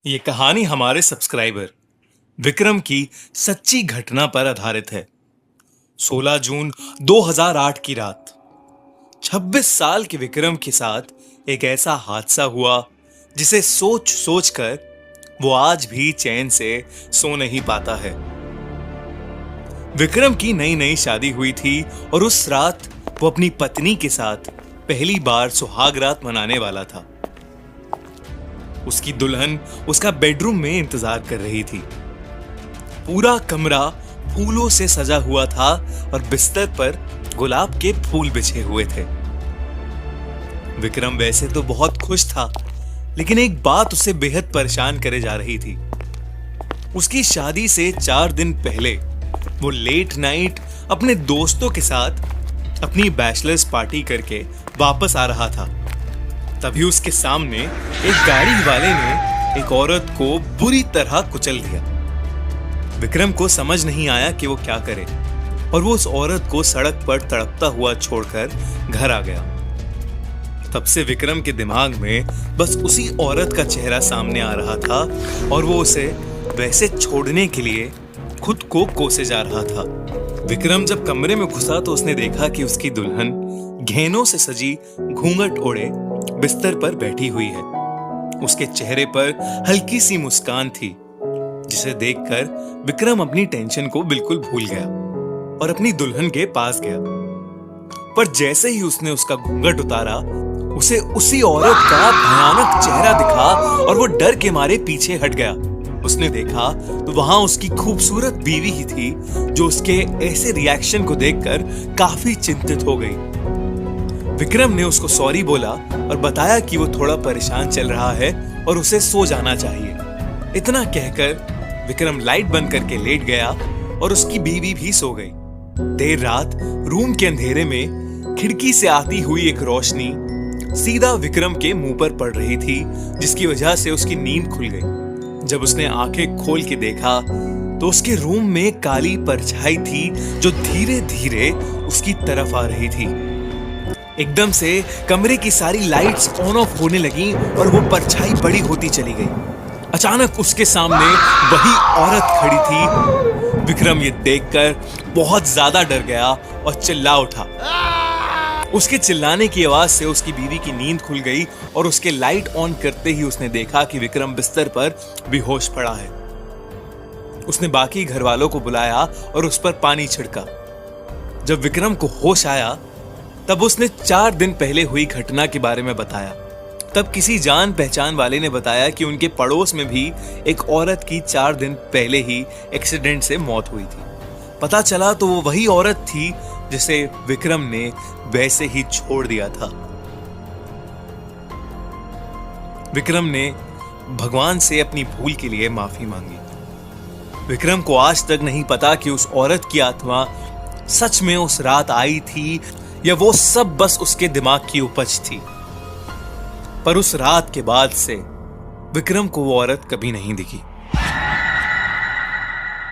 ये कहानी हमारे सब्सक्राइबर विक्रम की सच्ची घटना पर आधारित है। 16 जून 2008 की रात 26 साल के विक्रम के साथ एक ऐसा हादसा हुआ जिसे सोच सोच कर वो आज भी चैन से सो नहीं पाता है। विक्रम की नई नई शादी हुई थी और उस रात वो अपनी पत्नी के साथ पहली बार सुहाग रात मनाने वाला था। उसकी दुल्हन उसका बेडरूम में इंतजार कर रही थी। पूरा कमरा फूलों से सजा हुआ था और बिस्तर पर गुलाब के फूल बिछे हुए थे। विक्रम वैसे तो बहुत खुश था, लेकिन एक बात उसे बेहद परेशान करे जा रही थी। उसकी शादी से 4 दिन पहले वो लेट नाइट अपने दोस्तों के साथ अपनी बैचलर्स पार्टी करके वापस आ रहा था। तभी उसके सामने एक गाड़ी वाले ने एक औरत को बुरी तरह कुचल दिया। विक्रम को समझ नहीं आया कि वो क्या करे और वो उस औरत को सड़क पर तड़पता हुआ छोड़कर घर आ गया। तब से विक्रम के दिमाग में बस उसी औरत का चेहरा सामने आ रहा था और वो उसे वैसे छोड़ने के लिए खुद को कोसे जा रहा था। विक्रम जब कमरे में घुसा तो उसने देखा कि उसकी दुल्हन गहनों से सजी घूंघट ओढ़े बिस्तर पर बैठी हुई है। उसके चेहरे पर हल्की सी मुस्कान थी, जिसे देखकर विक्रम अपनी टेंशन को बिल्कुल भूल गया और अपनी दुल्हन के पास गया। पर जैसे ही उसने उसका घूंघट उतारा, उसे उसी औरत का भयानक चेहरा दिखा और वो डर के मारे पीछे हट गया। उसने देखा तो वहां उसकी खूबसूरत बीवी ही थी, जो उसके ऐसे रिएक्शन को देखकर काफी चिंतित हो गई। विक्रम ने उसको सॉरी बोला और बताया कि वो थोड़ा परेशान चल रहा है और उसे सो जाना चाहिए। इतना कहकर विक्रम लाइट बंद करके लेट गया और उसकी बीवी भी सो गई। देर रात रूम के अंधेरे में खिड़की से आती हुई एक रोशनी सीधा विक्रम के मुंह पर पड़ रही थी, जिसकी वजह से उसकी नींद खुल गई। जब उसने आंखें खोल के देखा तो उसके रूम में काली परछाई थी, जो धीरे धीरे उसकी तरफ आ रही थी। एकदम से कमरे की सारी लाइट्स ऑन ऑफ होने लगी और वो परछाई बड़ी होती चली गई। अचानक उसके सामने वही औरत खड़ी थी। विक्रम ये देखकर बहुत ज्यादा डर गया और चिल्ला उठा। उसके चिल्लाने की आवाज से उसकी बीवी की नींद खुल गई और उसके लाइट ऑन करते ही उसने देखा कि विक्रम बिस्तर पर बेहोश पड़ा है। उसने बाकी घर वालों को बुलाया और उस पर पानी छिड़का। जब विक्रम को होश आया तब उसने 4 दिन पहले हुई घटना के बारे में बताया। तब किसी जान पहचान वाले ने बताया कि उनके पड़ोस में भी एक औरत की 4 दिन पहले ही एक्सीडेंट से मौत हुई थी। पता चला तो वो वही औरत थी जिसे विक्रम ने वैसे ही छोड़ दिया था। विक्रम ने भगवान से अपनी भूल के लिए माफी मांगी। विक्रम को आज तक नहीं पता कि उस औरत की आत्मा सच में उस रात आई थी या वो सब बस उसके दिमाग की उपज थी। पर उस रात के बाद से विक्रम को वो औरत कभी नहीं दिखी।